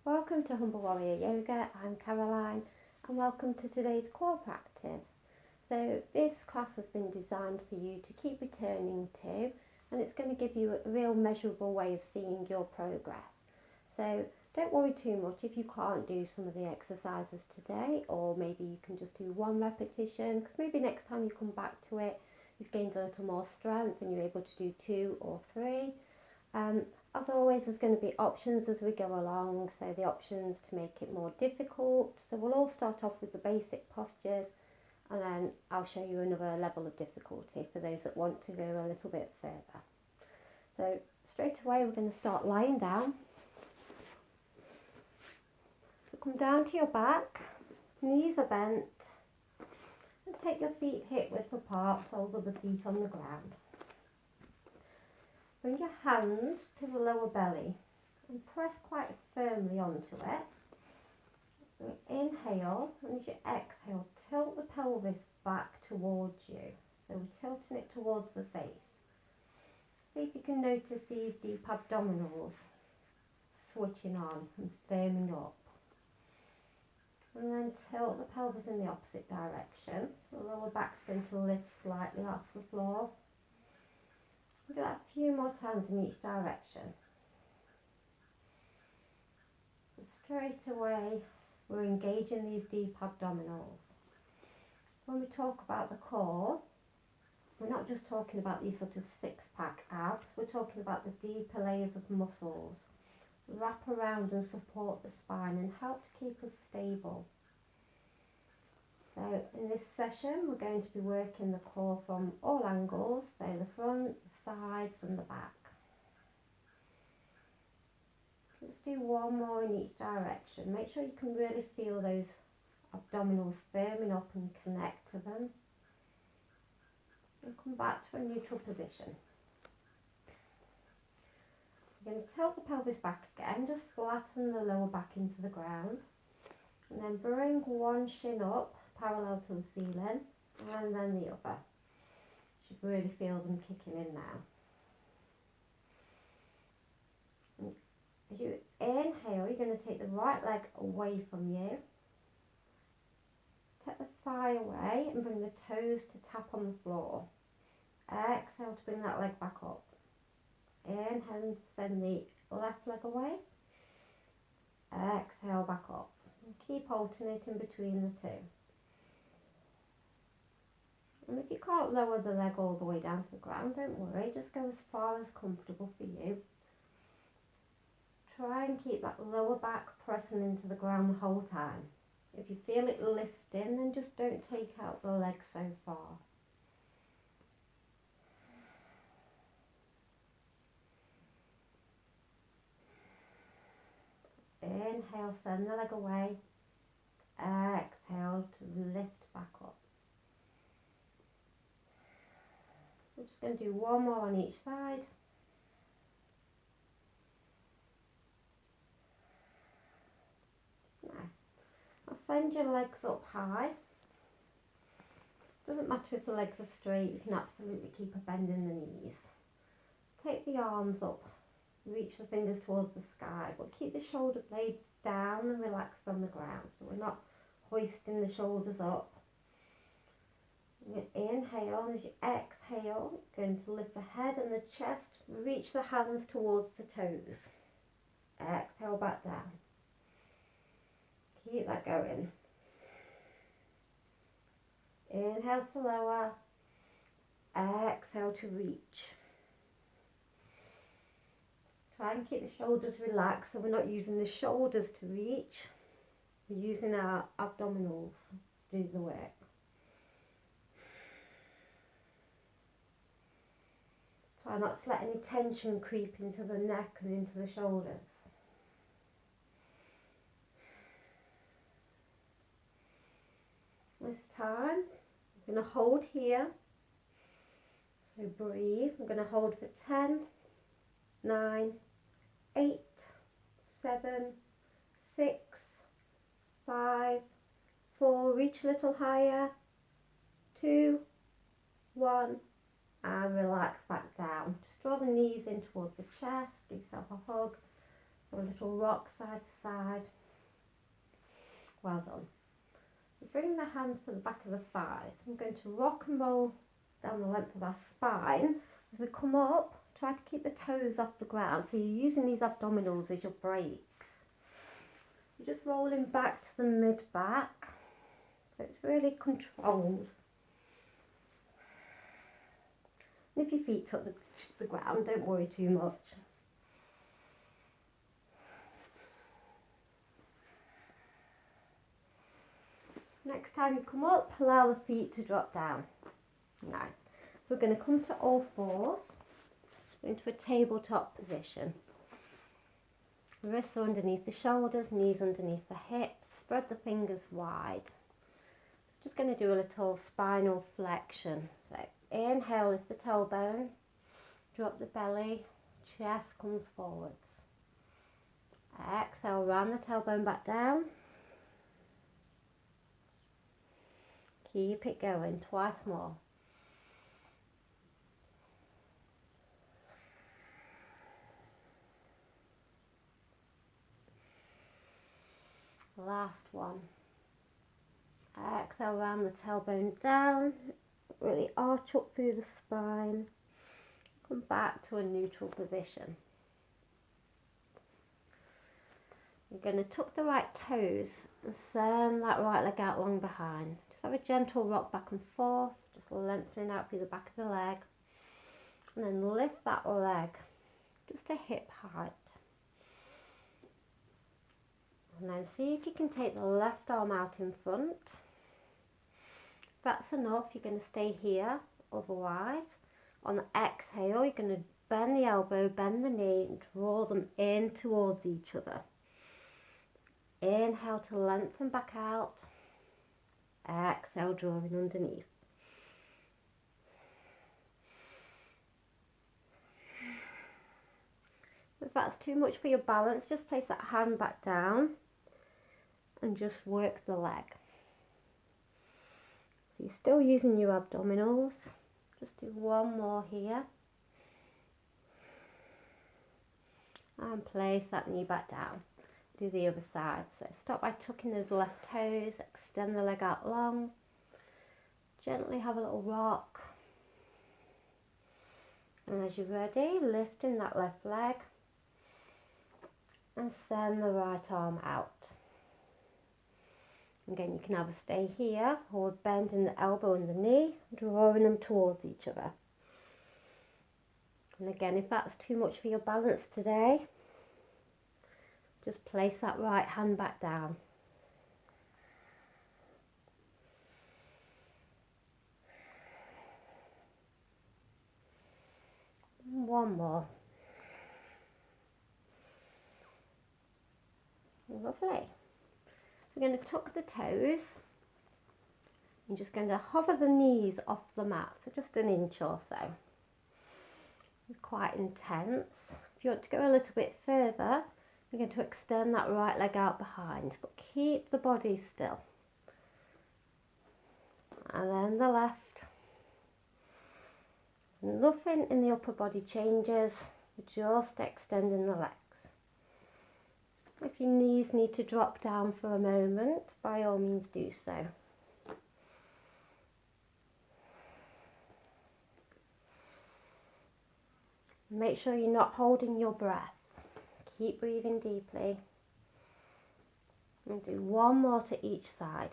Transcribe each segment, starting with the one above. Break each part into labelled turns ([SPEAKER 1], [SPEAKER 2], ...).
[SPEAKER 1] Welcome to Humble Warrior Yoga. I'm Caroline and welcome to today's core practice. So this class has been designed for you to keep returning to, and it's going to give you a real measurable way of seeing your progress. So don't worry too much if you can't do some of the exercises today, or maybe you can just do one repetition, because maybe next time you come back to it you've gained a little more strength and you're able to do 2 or 3. As always, there's going to be options as we go along, so the options to make it more difficult. So we'll all start off with the basic postures, and then I'll show you another level of difficulty for those that want to go a little bit further. So straight away we're going to start lying down. So come down to your back, knees are bent, and take your feet hip width apart, soles of the feet on the ground. Bring your hands to the lower belly and press quite firmly onto it. Inhale, and as you exhale, tilt the pelvis back towards you. So we're tilting it towards the face. See if you can notice these deep abdominals switching on and firming up. And then tilt the pelvis in the opposite direction. The lower back's going to lift slightly off the floor. Do that a few more times in each direction. So straight away we're engaging these deep abdominals. When we talk about the core, we're not just talking about these sort of six-pack abs, we're talking about the deeper layers of muscles. Wrap around and support the spine and help to keep us stable. So in this session we're going to be working the core from all angles, so the front, the sides and the back. Let's do one more in each direction. Make sure you can really feel those abdominals firming up and connect to them. And come back to a neutral position. You're going to tilt the pelvis back again, just flatten the lower back into the ground. And then bring one shin up, parallel to the ceiling, and then the other. You should really feel them kicking in now. And as you inhale, you're going to take the right leg away from you. Take the thigh away and bring the toes to tap on the floor. Exhale to bring that leg back up. Inhale and send the left leg away. Exhale back up. And keep alternating between the two. And if you can't lower the leg all the way down to the ground, don't worry, just go as far as comfortable for you. Try and keep that lower back pressing into the ground the whole time. If you feel it lifting, then just don't take out the leg so far. Inhale, send the leg away. Exhale to lift back up. We're just going to do one more on each side. Nice. Now send your legs up high. Doesn't matter if the legs are straight, you can absolutely keep a bend in the knees. Take the arms up, reach the fingers towards the sky, but keep the shoulder blades down and relaxed on the ground, so we're not hoisting the shoulders up. Inhale, and as you exhale, you're going to lift the head and the chest, reach the hands towards the toes. Exhale back down. Keep that going. Inhale to lower, exhale to reach. Try and keep the shoulders relaxed so we're not using the shoulders to reach, we're using our abdominals to do the work. Try not to let any tension creep into the neck and into the shoulders. This time, I'm going to hold here. So breathe. I'm going to hold for 10, 9, 8, 7, 6, 5, 4, reach a little higher, 2, 1, and relax back down. Just draw the knees in towards the chest, give yourself a hug, A little rock side to side. Well done. Bring the hands to the back of the thighs. I'm going to rock and roll down the length of our spine. As we come up, try to keep the toes off the ground. So you're using these abdominals as your brakes. You're just rolling back to the mid-back. So it's really controlled. And if your feet touch the ground, don't worry too much. Next time you come up, allow the feet to drop down. Nice. So we're going to come to all fours, into a tabletop position. Wrists are underneath the shoulders, knees underneath the hips. Spread the fingers wide. Just going to do a little spinal flexion. So inhale, lift the tailbone, drop the belly, chest comes forwards. Exhale, round the tailbone back down. Keep it going, twice more. Last one. Exhale, round the tailbone down. Really arch up through the spine. Come back to a neutral position. You're going to tuck the right toes and send that right leg out long behind. Just have a gentle rock back and forth, just lengthening out through the back of the leg. And then lift that leg just to hip height. And then see if you can take the left arm out in front. If that's enough, you're going to stay here. Otherwise, on the exhale, you're going to bend the elbow, bend the knee, and draw them in towards each other. Inhale to lengthen back out. Exhale, drawing underneath. If that's too much for your balance, just place that hand back down and just work the leg. So you're still using your abdominals. Just do one more here. And place that knee back down. Do the other side. So start by tucking those left toes, extend the leg out long. Gently have a little rock. And as you're ready, lifting that left leg and send the right arm out. Again, you can either stay here or bending the elbow and the knee, drawing them towards each other. And again, if that's too much for your balance today, just place that right hand back down. One more. Lovely. So we're going to tuck the toes. I'm just going to hover the knees off the mat, so just an inch or so. It's quite intense. If you want to go a little bit further, you're going to extend that right leg out behind, but keep the body still. And then the left. Nothing in the upper body changes, just extending the legs. If your knees need to drop down for a moment, by all means do so. Make sure you're not holding your breath. Keep breathing deeply. And do one more to each side.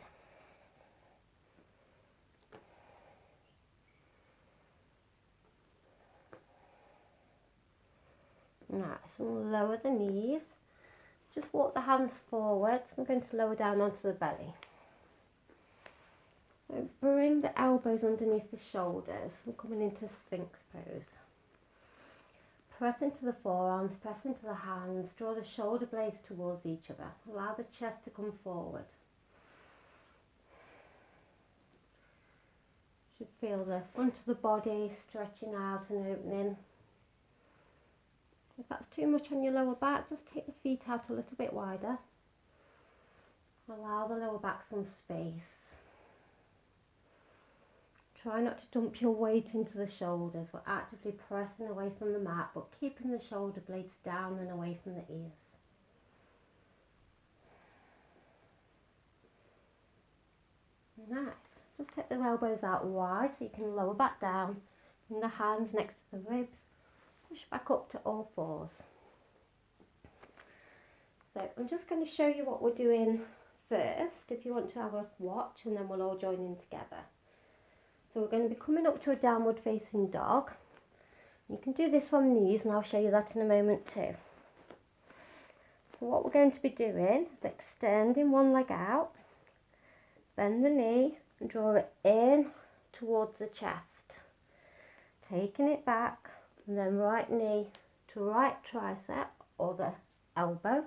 [SPEAKER 1] Nice, and lower the knees. Just walk the hands forward. I'm going to lower down onto the belly. So bring the elbows underneath the shoulders. We're coming into Sphinx pose. Press into the forearms, press into the hands, draw the shoulder blades towards each other. Allow the chest to come forward. Should feel the front of the body stretching out and opening. If that's too much on your lower back, just take the feet out a little bit wider. Allow the lower back some space. Try not to dump your weight into the shoulders. We're actively pressing away from the mat, but keeping the shoulder blades down and away from the ears. Nice. Just take the elbows out wide so you can lower back down. And the hands next to the ribs. Push back up to all fours. So I'm just going to show you what we're doing first, if you want to have a watch, and then we'll all join in together. So we're going to be coming up to a downward facing dog. You can do this from knees, and I'll show you that in a moment too. So what we're going to be doing is extending one leg out, bend the knee and draw it in towards the chest. Taking it back, and then right knee to right tricep or the elbow.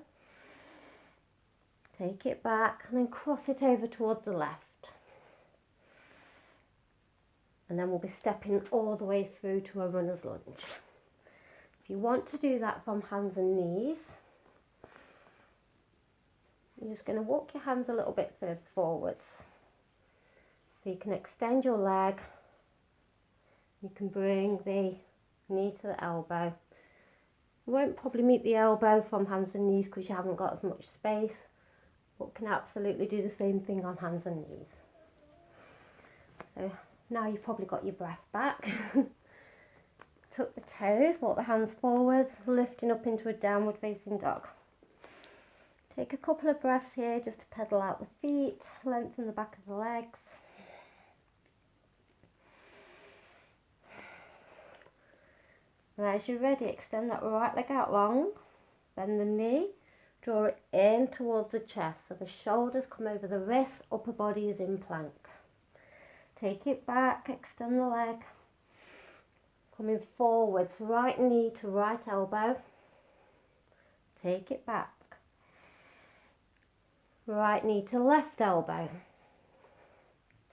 [SPEAKER 1] Take it back and then cross it over towards the left. And then we'll be stepping all the way through to a runner's lunge. If you want to do that from hands and knees, you're just going to walk your hands a little bit further forwards. So you can extend your leg. You can bring the knee to the elbow. You won't probably meet the elbow from hands and knees because you haven't got as much space, but can absolutely do the same thing on hands and knees. So now you've probably got your breath back. Tuck the toes, walk the hands forwards, lifting up into a downward facing dog. Take a couple of breaths here just to pedal out the feet, lengthen the back of the legs. And as you're ready, extend that right leg out long, bend the knee, draw it in towards the chest so the shoulders come over the wrists, upper body is in plank. Take it back, extend the leg, coming forwards, right knee to right elbow, take it back, right knee to left elbow,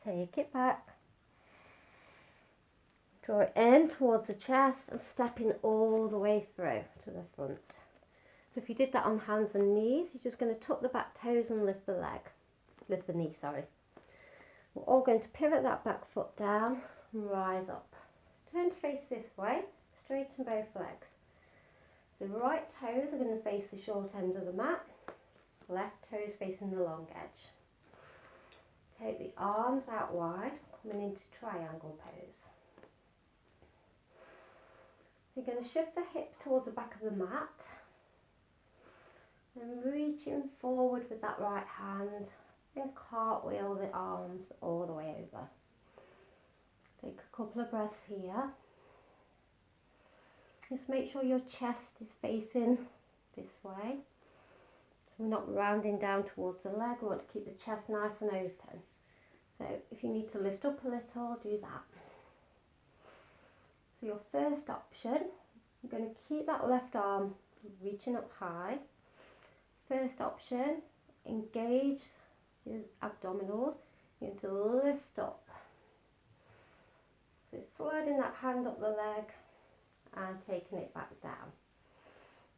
[SPEAKER 1] take it back, draw it in towards the chest and stepping all the way through to the front. So if you did that on hands and knees, you're just going to tuck the back toes and lift the knee, sorry. We're all going to pivot that back foot down and rise up. So turn to face this way, straighten both legs. The right toes are going to face the short end of the mat, left toes facing the long edge. Take the arms out wide, coming into triangle pose. So you're going to shift the hips towards the back of the mat and reaching forward with that right hand, then cartwheel the arms all the way over. Take a couple of breaths here. Just make sure your chest is facing this way. So we're not rounding down towards the leg, we want to keep the chest nice and open. So if you need to lift up a little, do that. So your first option, you're going to keep that left arm reaching up high. First option, engage your abdominals. You're going to lift up. So sliding that hand up the leg and taking it back down.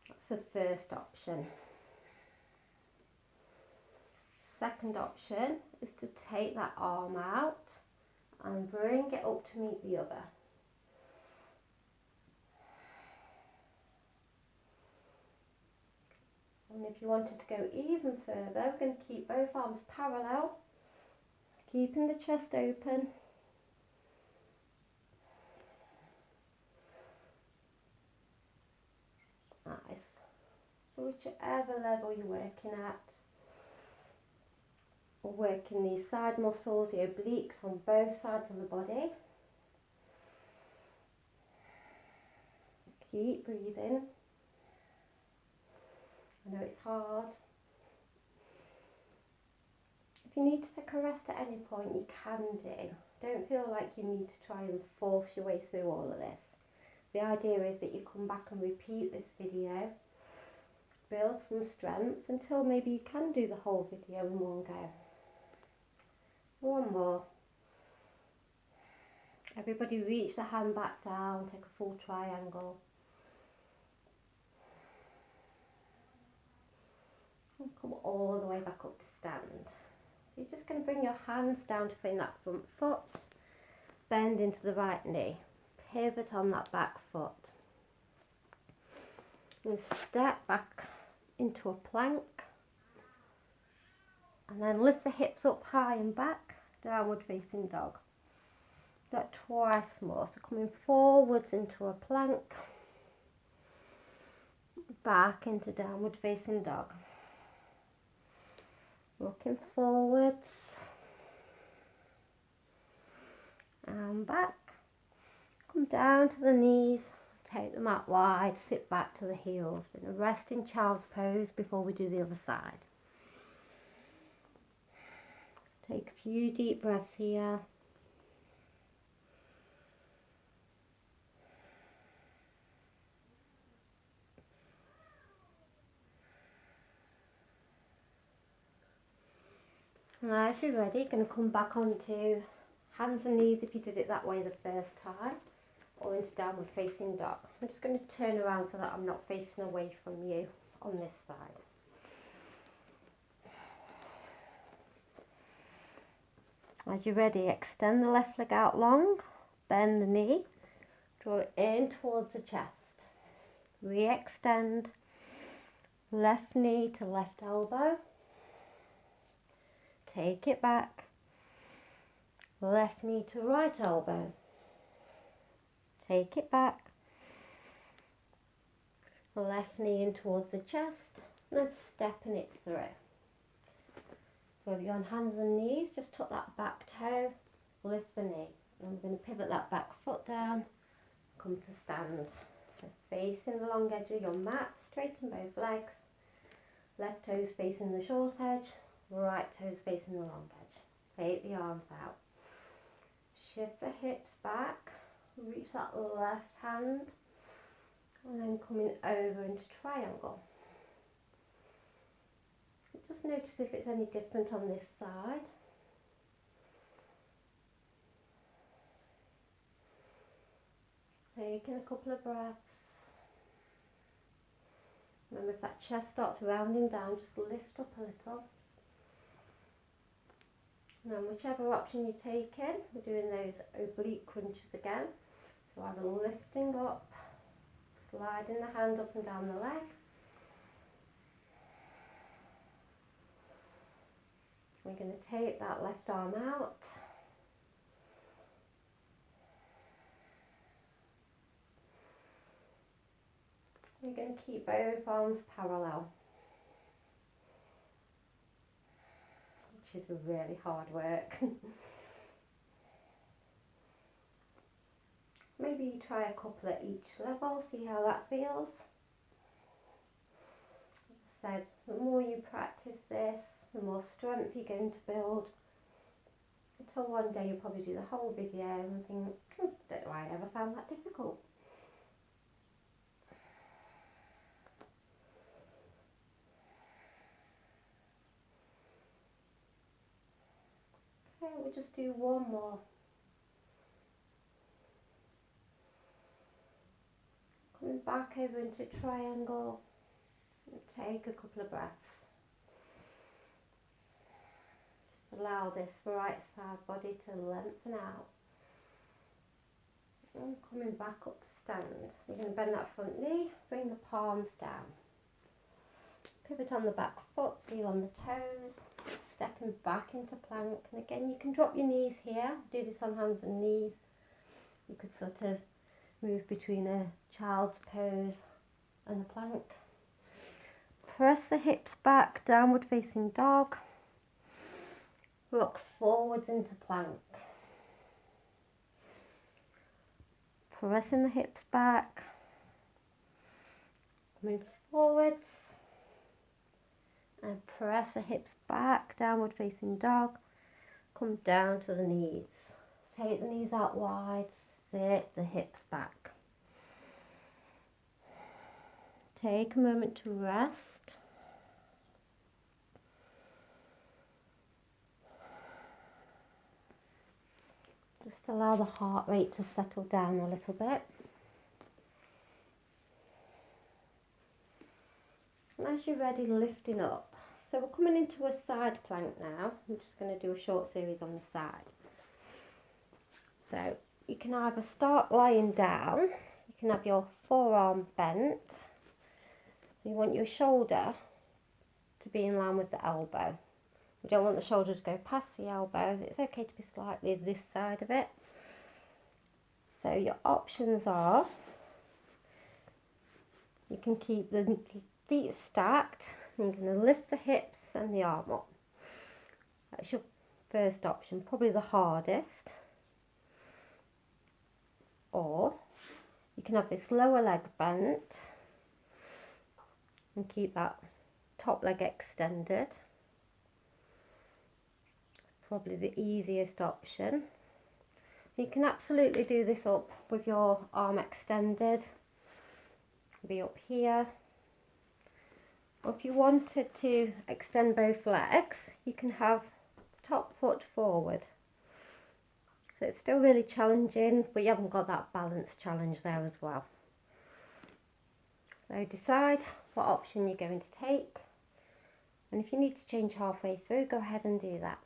[SPEAKER 1] That's the first option. Second option is to take that arm out and bring it up to meet the other. And if you wanted to go even further, we're going to keep both arms parallel, keeping the chest open. Nice. So whichever level you're working at, we're working these side muscles, the obliques on both sides of the body. Keep breathing. I know it's hard. If you need to take a rest at any point, you can do. Don't feel like you need to try and force your way through all of this. The idea is that you come back and repeat this video, build some strength until maybe you can do the whole video in one go. One more. Everybody reach the hand back down, take a full triangle. And come all the way back up to stand. So you're just going to bring your hands down to frame that front foot, bend into the right knee, pivot on that back foot. And step back into a plank. And then lift the hips up high and back, downward facing dog. That twice more, so coming forwards into a plank, back into downward facing dog. Looking forwards and back. Come down to the knees, take them out wide, sit back to the heels. We're going to rest in child's pose before we do the other side. Take a few deep breaths here. Now as you're ready, you're going to come back onto hands and knees if you did it that way the first time, or into downward facing dog. I'm just going to turn around so that I'm not facing away from you on this side. As you're ready, extend the left leg out long, bend the knee, draw it in towards the chest. Re-extend, left knee to left elbow. Take it back, left knee to right elbow. Take it back, left knee in towards the chest, and then stepping it through. So if you're on hands and knees, just tuck that back toe, lift the knee. And we're going to pivot that back foot down, come to stand. So facing the long edge of your mat, straighten both legs. Left toes facing the short edge, right toes facing the long edge. Take the arms out. Shift the hips back, reach that left hand, and then coming over into triangle. Just notice if it's any different on this side. Taking a couple of breaths. Remember, if that chest starts rounding down, just lift up a little. And then whichever option you're taking, we're doing those oblique crunches again. So either lifting up, sliding the hand up and down the leg. We're going to take that left arm out. We're going to keep both arms parallel, which is really hard work. Maybe you try a couple at each level, see how that feels. As I said, the more you practice this, the more strength you're going to build, until one day you'll probably do the whole video and think, don't know why I ever found that difficult. Okay, we'll just do one more. Coming back over into triangle, and take a couple of breaths. Just allow this right side body to lengthen out. And coming back up to stand. So you're going to bend that front knee, bring the palms down. Pivot on the back foot, feel on the toes, stepping back into plank. And again, you can drop your knees here, do this on hands and knees. You could sort of move between a child's pose and a plank. Press the hips back, downward facing dog. Rock forwards into plank. Pressing the hips back. Move forwards. And press the hips back, downward facing dog. Come down to the knees. Take the knees out wide, sit the hips back. Take a moment to rest. Just allow the heart rate to settle down a little bit. And as you're ready, lifting up. So we're coming into a side plank now. I'm just going to do a short series on the side. So you can either start lying down, you can have your forearm bent. So you want your shoulder to be in line with the elbow. We don't want the shoulder to go past the elbow. It's okay to be slightly this side of it. So your options are, you can keep the feet stacked, and you're going to lift the hips and the arm up. That's your first option, probably the hardest. Or you can have this lower leg bent and keep that top leg extended. Probably the easiest option. You can absolutely do this up with your arm extended, be up here. Or if you wanted to extend both legs, you can have the top foot forward. So it's still really challenging, but you haven't got that balance challenge there as well. So decide what option you're going to take. And if you need to change halfway through, go ahead and do that.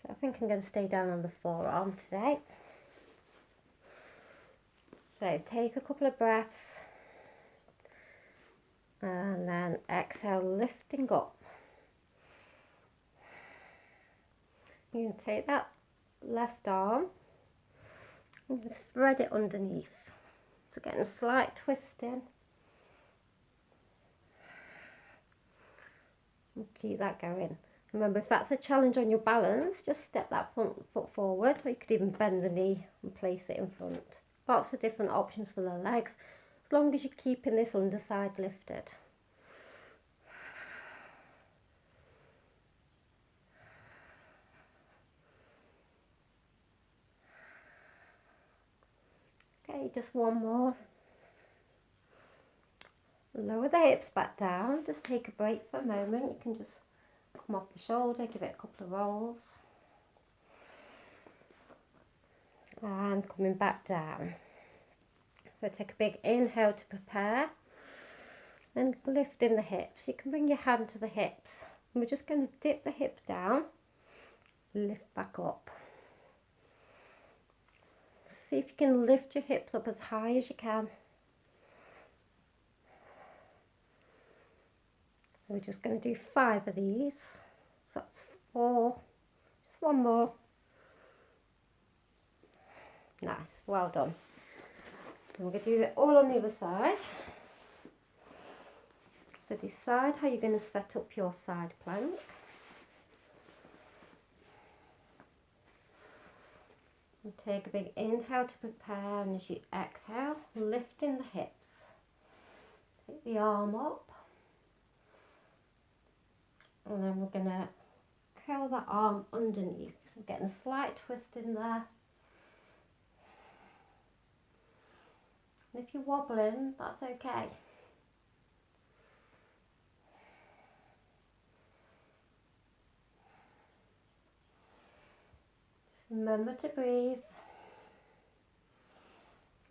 [SPEAKER 1] So I think I'm going to stay down on the forearm today. So take a couple of breaths. And then exhale, lifting up. You can take that left arm and thread it underneath. So getting a slight twist in. And keep that going. Remember, if that's a challenge on your balance, just step that front foot forward, or you could even bend the knee and place it in front. Lots of different options for the legs, as long as you're keeping this underside lifted. Okay, just one more. Lower the hips back down, just take a break for a moment. You can just come off the shoulder, give it a couple of rolls. And coming back down. So take a big inhale to prepare. And lifting the hips. You can bring your hand to the hips. And we're just going to dip the hips down, lift back up. See if you can lift your hips up as high as you can. So we're just going to do 5 of these. So that's 4. Just one more. Nice, well done. And we're going to do it all on the other side. So decide how you're going to set up your side plank. And take a big inhale to prepare, and as you exhale, lifting the hips. Take the arm up. And then we're going to curl that arm underneath. So getting a slight twist in there. And if you're wobbling, that's okay. Just remember to breathe.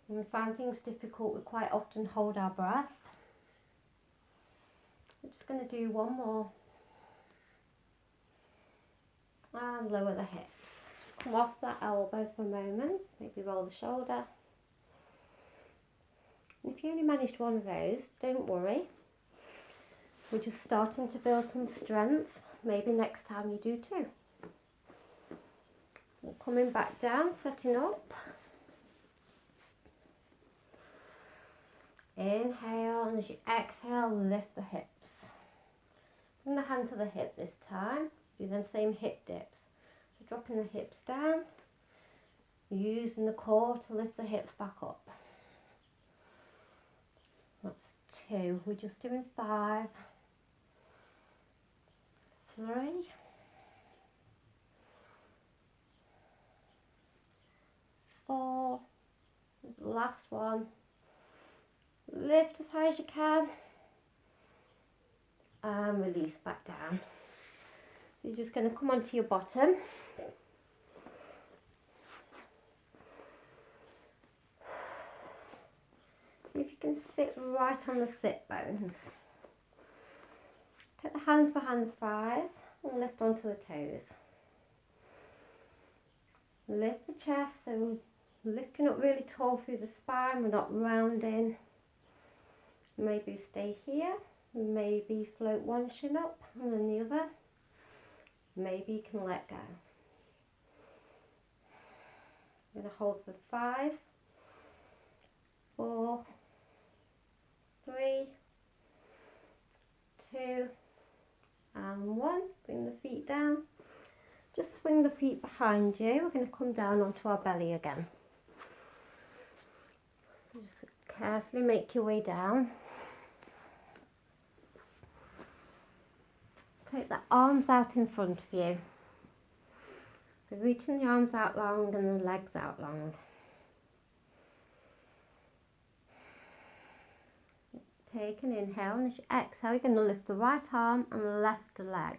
[SPEAKER 1] When we find things difficult, we quite often hold our breath. We're just going to do one more. And lower the hips. Come off that elbow for a moment. Maybe roll the shoulder. And if you only managed one of those, don't worry. We're just starting to build some strength. Maybe next time you do too. And coming back down, setting up. Inhale, and as you exhale, lift the hips. Bring the hand to the hip this time. Do them same hip dips. So dropping the hips down, using the core to lift the hips back up. That's 2. We're just doing 5. 3. 4. This is the last one. Lift as high as you can. And release back down. So you're just going to come onto your bottom. See if you can sit right on the sit bones. Take the hands behind the thighs and lift onto the toes. Lift the chest, so lifting up really tall through the spine, we're not rounding. Maybe stay here, maybe float one shin up and then the other. maybe you can let go. I'm going to hold for 5, 4, 3, 2 and 1. Bring the feet down. Just swing the feet behind you. We're going to come down onto our belly again. So just carefully make your way down. Take the arms out in front of you. So reaching the arms out long and the legs out long. Take an inhale, and as you exhale, you're going to lift the right arm and left leg.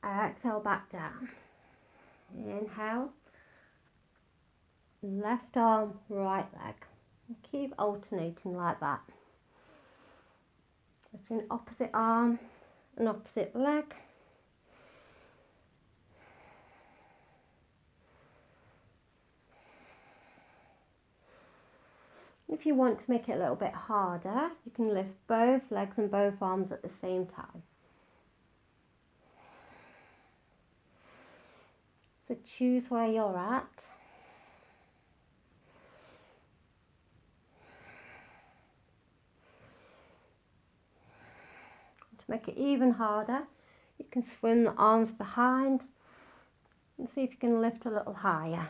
[SPEAKER 1] Exhale back down. Inhale, left arm, right leg. And keep alternating like that. Lifting opposite arm and opposite leg. If you want to make it a little bit harder, you can lift both legs and both arms at the same time. So choose where you're at. To make it even harder, you can swim the arms behind and see if you can lift a little higher.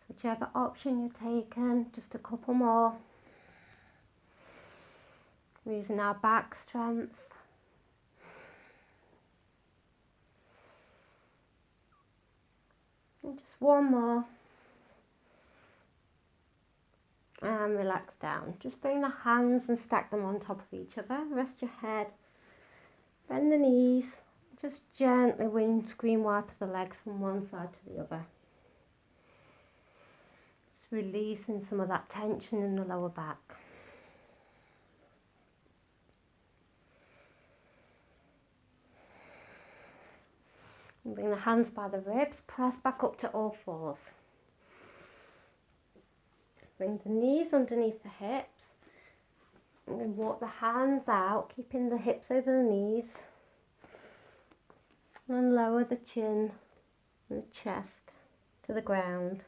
[SPEAKER 1] Whichever option you're taking, just a couple more. We're using our back strength. And just one more. And relax down. Just bring the hands and stack them on top of each other. Rest your head. Bend the knees. Just gently windscreen wipe the legs from one side to the other. Releasing some of that tension in the lower back. And bring the hands by the ribs, press back up to all fours. Bring the knees underneath the hips. And then walk the hands out, keeping the hips over the knees. And lower the chin and the chest to the ground.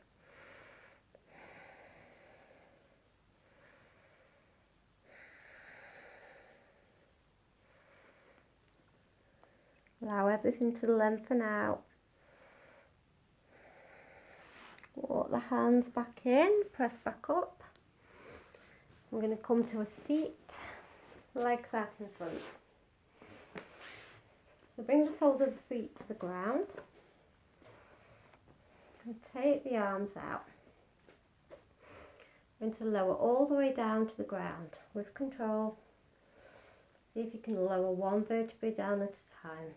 [SPEAKER 1] Allow everything to lengthen out. Walk the hands back in, press back up. I'm going to come to a seat, legs out in front. So bring the soles of the feet to the ground. And take the arms out. I'm going to lower all the way down to the ground with control. See if you can lower one vertebrae down at a time.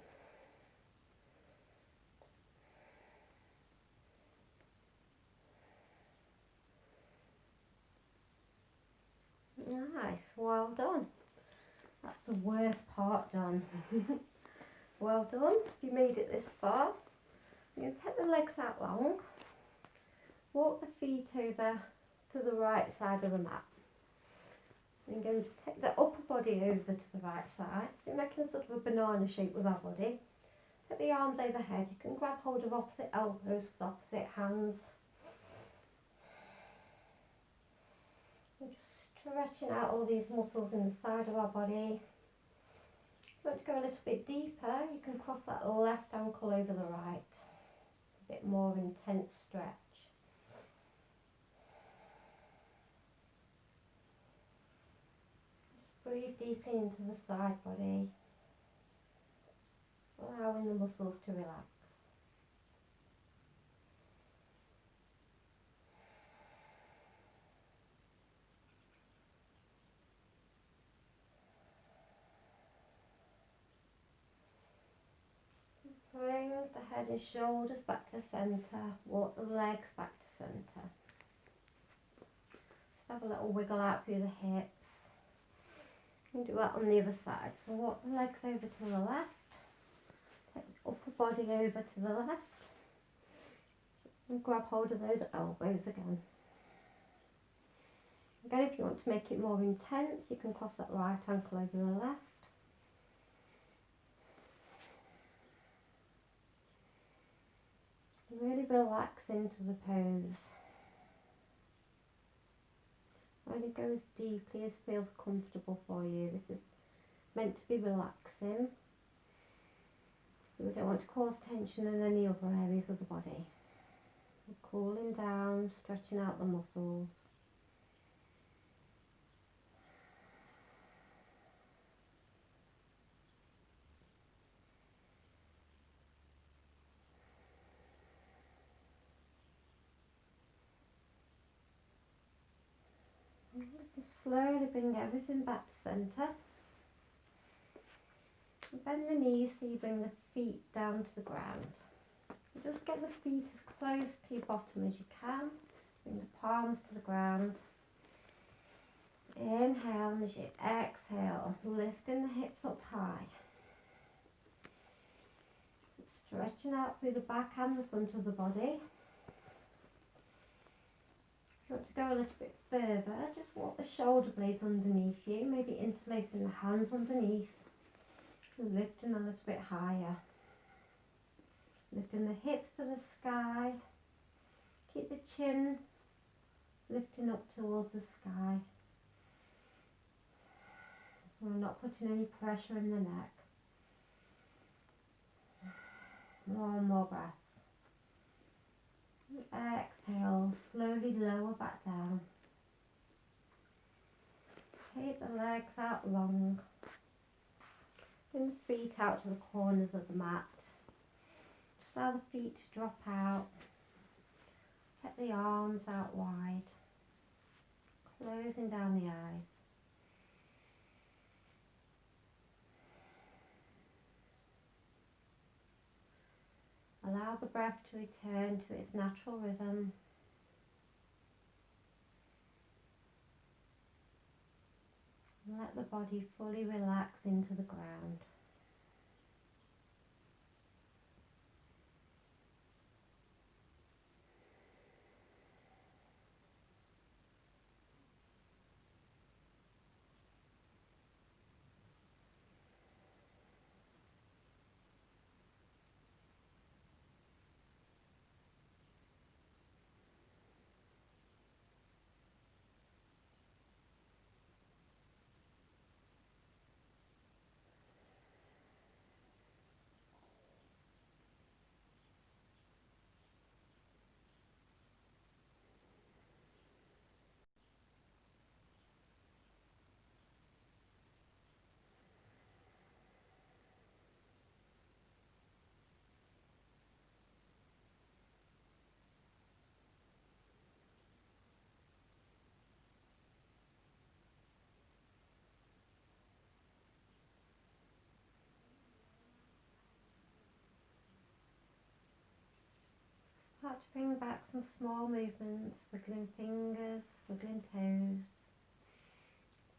[SPEAKER 1] Nice, well done. That's the worst part done. Well done, you made it this far. You're going to take the legs out long. Walk the feet over to the right side of the mat. Then go and take the upper body over to the right side. So you're making a sort of a banana shape with our body. Take the arms overhead. You can grab hold of opposite elbows with opposite hands. And just stretching out all these muscles in the side of our body. If you want to go a little bit deeper, you can cross that left ankle over the right. A bit more intense stretch. Just breathe deeply into the side body, allowing the muscles to relax. Bring the head and shoulders back to centre, walk the legs back to centre. Just have a little wiggle out through the hips. You can do that on the other side. So walk the legs over to the left, take the upper body over to the left, and grab hold of those elbows again. again, if you want to make it more intense, you can cross that right ankle over the left. Really relax into the pose. Only go as deeply as feels comfortable for you. This is meant to be relaxing. We don't want to cause tension in any other areas of the body. We're cooling down, stretching out the muscles. Just slowly bring everything back to centre. Bend the knees so you bring the feet down to the ground. Just get the feet as close to your bottom as you can. Bring the palms to the ground. Inhale, and as you exhale, lifting the hips up high. Stretching out through the back and the front of the body. If you want to go a little bit further, just walk the shoulder blades underneath you, maybe interlacing the hands underneath, lifting a little bit higher. Lifting the hips to the sky, keep the chin lifting up towards the sky. So we're not putting any pressure in the neck. One more breath. Exhale, slowly lower back down. Take the legs out long. Bring the feet out to the corners of the mat. Just allow the feet to drop out. Take the arms out wide. Closing down the eyes. Allow the breath to return to its natural rhythm. Let the body fully relax into the ground. Start to bring back some small movements, wiggling fingers, wiggling toes.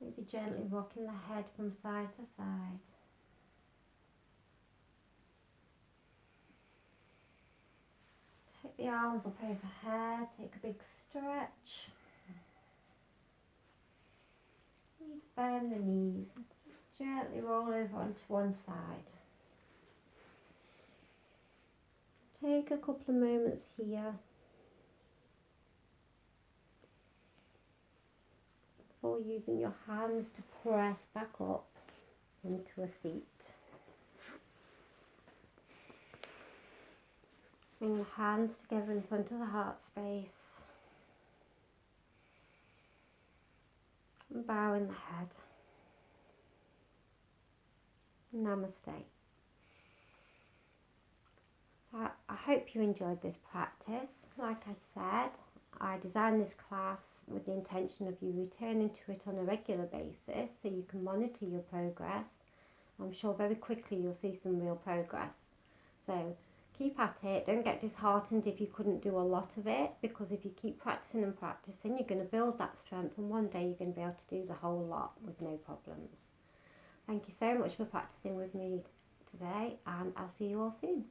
[SPEAKER 1] Maybe gently rocking the head from side to side. Take the arms up overhead, take a big stretch. You bend the knees, gently roll over onto one side. Take a couple of moments here before using your hands to press back up into a seat. Bring the hands together in front of the heart space and bowing the head. Namaste. I hope you enjoyed this practice. Like I said, I designed this class with the intention of you returning to it on a regular basis so you can monitor your progress. I'm sure very quickly you'll see some real progress. So keep at it. Don't get disheartened if you couldn't do a lot of it, because if you keep practicing and practicing, you're going to build that strength, and one day you're going to be able to do the whole lot with no problems. Thank you so much for practicing with me today, and I'll see you all soon.